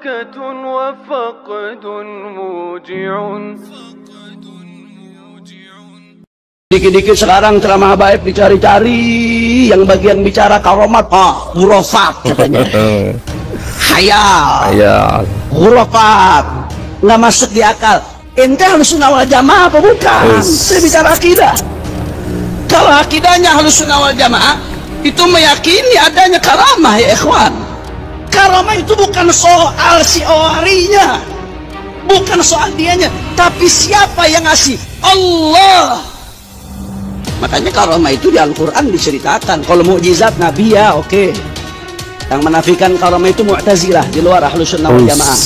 بركة وفقد موجع. Dikit-dikit sekarang ceramah baik dicari-cari, yang bagian bicara karomat, hurufat katanya. Hayal, hurufat, nggak masuk di akal. Ente Ahlussunnah wal Jamaah apa bukan? Saya bicara akidah. Kalau akidahnya Ahlussunnah wal Jamaah itu meyakini adanya karamah, ya ikhwan. Karamah itu bukan soal si awarinya, bukan soal dianya, tapi siapa yang ngasih? Allah. Makanya karamah itu di Al-Quran diceritakan. Kalau mukjizat Nabi ya oke. Yang menafikan karamah itu Mu'tazilah, di luar Ahlussunnah wal Jamaah.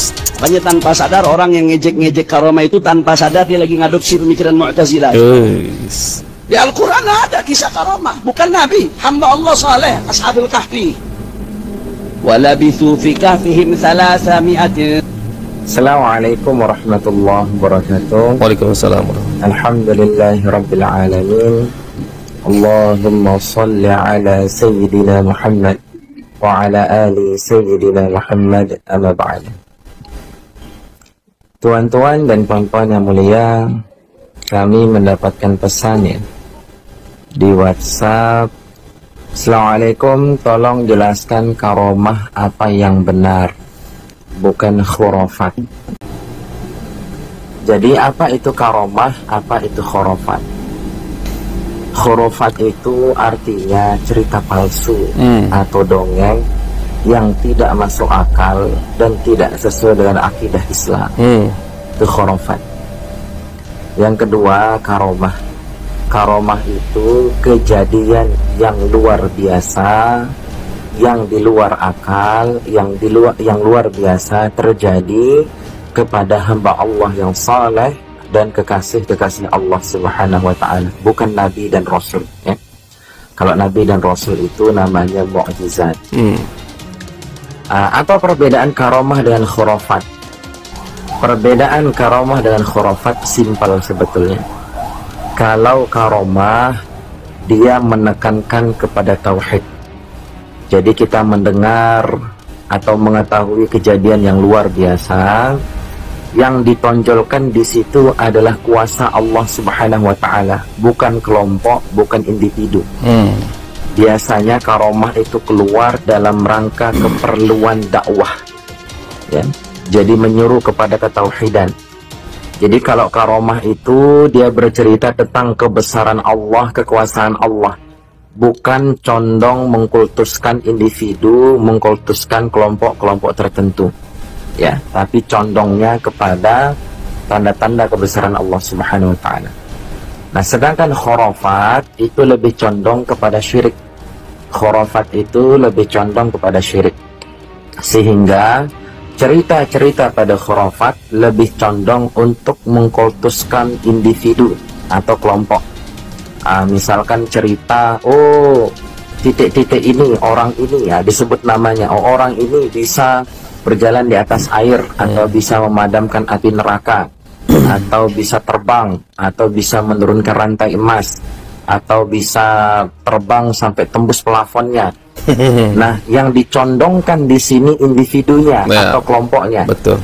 Makanya tanpa sadar orang yang ngejek-ngejek karamah itu tanpa sadar dia lagi ngadopsi pemikiran Mu'tazilah. Di Al-Quran ada kisah karamah, bukan Nabi, hamba Allah saleh, Ashabul Kahfi. Walabithu fi kahfihim 300. Assalamualaikum warahmatullahi wabarakatuh. Waalaikumsalam. Alhamdulillahirabbil alamin. Allahumma shalli ala sayyidina Muhammad wa ala ali sayyidina Muhammad, amma ba'd. Tuan-tuan dan puan-puan yang mulia, kami mendapatkan pesan ya di WhatsApp. Assalamualaikum, tolong jelaskan karomah apa yang benar, bukan khurafat. Jadi apa itu karomah, apa itu khurafat? Khurafat itu artinya cerita palsu atau dongeng yang tidak masuk akal dan tidak sesuai dengan akidah Islam. Itu khurafat. Yang kedua, karomah. Karomah itu kejadian yang luar biasa, yang di luar akal, yang luar biasa terjadi kepada hamba Allah yang saleh dan kekasih-kekasih Allah Subhanahu wa ta'ala, bukan Nabi dan Rasul ya. Kalau Nabi dan Rasul itu namanya mukjizat. Apa perbedaan karomah dengan khurafat? Perbedaan karomah dengan khurafat simpel sebetulnya. Kalau karomah dia menekankan kepada tauhid. Jadi kita mendengar atau mengetahui kejadian yang luar biasa, yang ditonjolkan di situ adalah kuasa Allah Subhanahu wa ta'ala, bukan kelompok, bukan individu. Biasanya karomah itu keluar dalam rangka keperluan dakwah ya. Jadi menyuruh kepada ketauhidan. Jadi kalau karomah itu dia bercerita tentang kebesaran Allah, kekuasaan Allah, bukan condong mengkultuskan individu, mengkultuskan kelompok-kelompok tertentu ya, tapi condongnya kepada tanda-tanda kebesaran Allah Subhanahu wa ta'ala. Nah, sedangkan khurafat itu lebih condong kepada syirik. Khurafat itu lebih condong kepada syirik, sehingga cerita-cerita pada khurafat lebih condong untuk mengkultuskan individu atau kelompok. Misalkan cerita, titik-titik ini, orang ini ya disebut namanya, orang ini bisa berjalan di atas air, atau bisa memadamkan api neraka, atau bisa terbang, atau bisa menurunkan rantai emas, atau bisa terbang sampai tembus plafonnya. Nah, yang dicondongkan di sini individunya atau kelompoknya. Betul.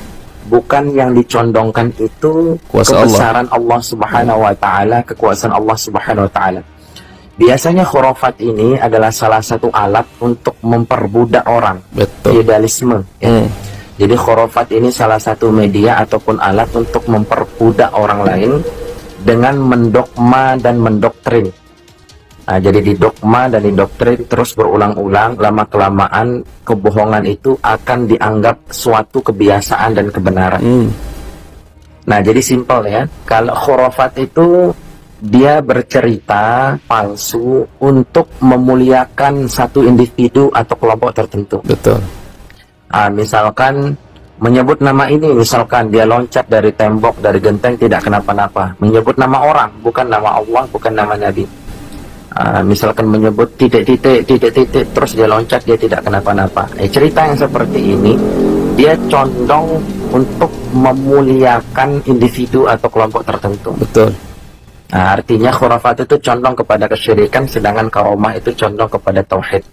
Bukan yang dicondongkan itu kebesaran Allah Subhanahu wa ta'ala, kekuasaan Allah Subhanahu wa ta'ala. Biasanya khurafat ini adalah salah satu alat untuk memperbudak orang. Betul. Feodalisme ya. Jadi khurafat ini salah satu media ataupun alat untuk memperbudak orang lain dengan mendogma dan mendoktrin. Jadi didogma dan didoktrin terus berulang-ulang, lama-kelamaan kebohongan itu akan dianggap suatu kebiasaan dan kebenaran. Nah, jadi simpel ya, kalau khurafat itu dia bercerita palsu untuk memuliakan satu individu atau kelompok tertentu. Betul. Misalkan menyebut nama ini, misalkan dia loncat dari tembok, dari genteng tidak kenapa-napa. Menyebut nama orang, bukan nama Allah, bukan nama Nabi. Misalkan menyebut titik-titik, terus dia loncat, dia tidak kenapa-napa. Cerita yang seperti ini dia condong untuk memuliakan individu atau kelompok tertentu. Betul. Artinya khurafat itu condong kepada kesyirikan, sedangkan karomah itu condong kepada tauhid.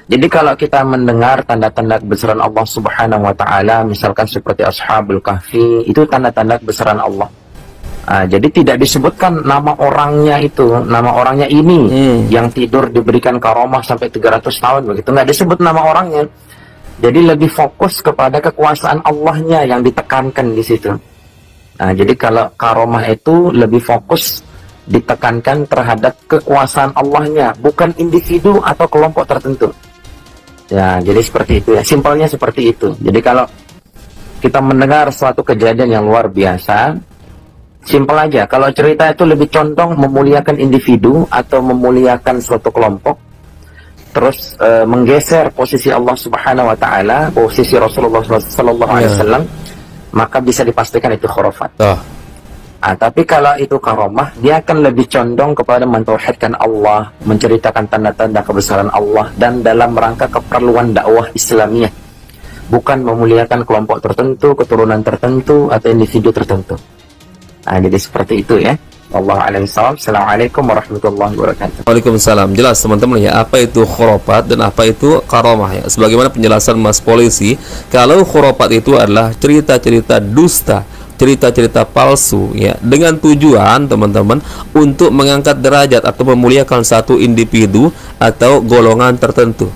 Jadi kalau kita mendengar tanda-tanda kebesaran Allah Subhanahu wa taala, misalkan seperti Ashabul Kahfi, itu tanda-tanda kebesaran Allah. Jadi tidak disebutkan nama orangnya itu, nama orangnya ini yang tidur diberikan karomah sampai 300 tahun begitu, nggak disebut nama orangnya. Jadi lebih fokus kepada kekuasaan Allahnya yang ditekankan di situ. Jadi kalau karomah itu lebih fokus ditekankan terhadap kekuasaan Allahnya, bukan individu atau kelompok tertentu. Ya, jadi seperti itu ya, simpelnya seperti itu. Jadi kalau kita mendengar suatu kejadian yang luar biasa, simpel aja. Kalau cerita itu lebih condong memuliakan individu atau memuliakan suatu kelompok, terus menggeser posisi Allah Subhanahu wa taala, posisi Rasulullah sallallahu alaihi wasallam, maka bisa dipastikan itu khurafat. Tapi kalau itu karomah, dia akan lebih condong kepada mentauhidkan Allah, menceritakan tanda-tanda kebesaran Allah, dan dalam rangka keperluan dakwah Islamiyah, bukan memuliakan kelompok tertentu, keturunan tertentu, atau individu tertentu. Jadi seperti itu ya. Assalamualaikum warahmatullahi wabarakatuh. Waalaikumsalam. Jelas teman-teman ya, apa itu khurafat dan apa itu karomah ya. Sebagaimana penjelasan Mas Polisi, kalau khurafat itu adalah cerita-cerita dusta, cerita-cerita palsu ya, dengan tujuan teman-teman untuk mengangkat derajat atau memuliakan satu individu atau golongan tertentu.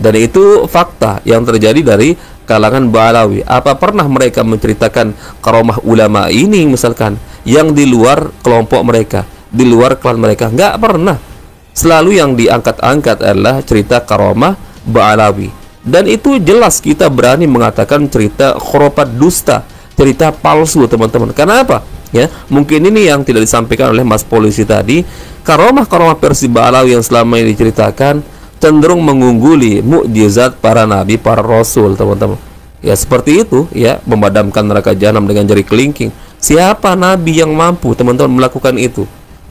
Dan itu fakta yang terjadi dari kalangan Ba'alawi. Apa pernah mereka menceritakan karomah ulama ini misalkan yang di luar kelompok mereka, di luar klan mereka? Nggak pernah. Selalu yang diangkat-angkat adalah cerita karomah Ba'alawi. Dan itu jelas kita berani mengatakan cerita khurafat dusta, cerita palsu teman-teman. Kenapa? Ya, mungkin ini yang tidak disampaikan oleh Mas Polisi tadi. Karomah-karomah versi Ba'alawi yang selama ini diceritakan cenderung mengungguli mukjizat para nabi, para rasul teman-teman. Ya seperti itu ya, memadamkan neraka jahanam dengan jari kelingking. Siapa nabi yang mampu teman-teman melakukan itu?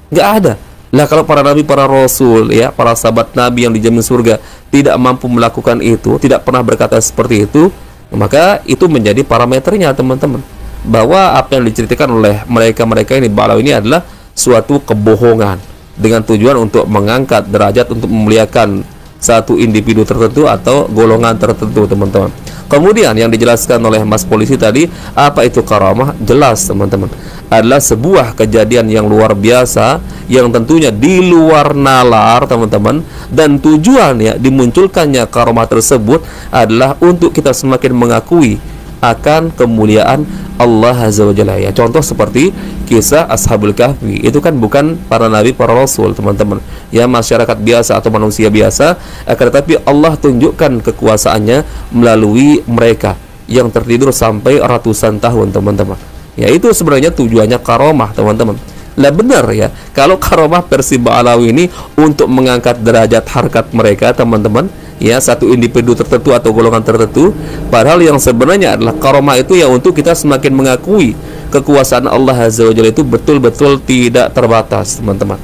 Nggak ada. Lah kalau para nabi, para rasul ya, para sahabat nabi yang dijamin surga tidak mampu melakukan itu, tidak pernah berkata seperti itu, maka itu menjadi parameternya teman-teman, bahwa apa yang diceritakan oleh mereka-mereka ini Ba'alawi ini adalah suatu kebohongan dengan tujuan untuk mengangkat derajat, untuk memuliakan satu individu tertentu atau golongan tertentu teman-teman. Kemudian yang dijelaskan oleh Mas Polisi tadi, apa itu karamah? Jelas teman-teman, adalah sebuah kejadian yang luar biasa, yang tentunya di luar nalar teman-teman, dan tujuannya dimunculkannya karamah tersebut adalah untuk kita semakin mengakui akan kemuliaan Allah Azza wa Jalla ya. Contoh seperti kisah Ashabul Kahfi, itu kan bukan para nabi, para rasul teman-teman ya, masyarakat biasa atau manusia biasa, akan tetapi Allah tunjukkan kekuasaannya melalui mereka yang tertidur sampai ratusan tahun teman-teman ya. Itu sebenarnya tujuannya karomah teman-teman. Lah benar ya, kalau karomah versi Ba'alawi ini untuk mengangkat derajat harkat mereka teman-teman ya, satu individu tertentu atau golongan tertentu, padahal yang sebenarnya adalah karomah itu ya untuk kita semakin mengakui kekuasaan Allah Azza wa Jalla itu betul-betul tidak terbatas teman-teman.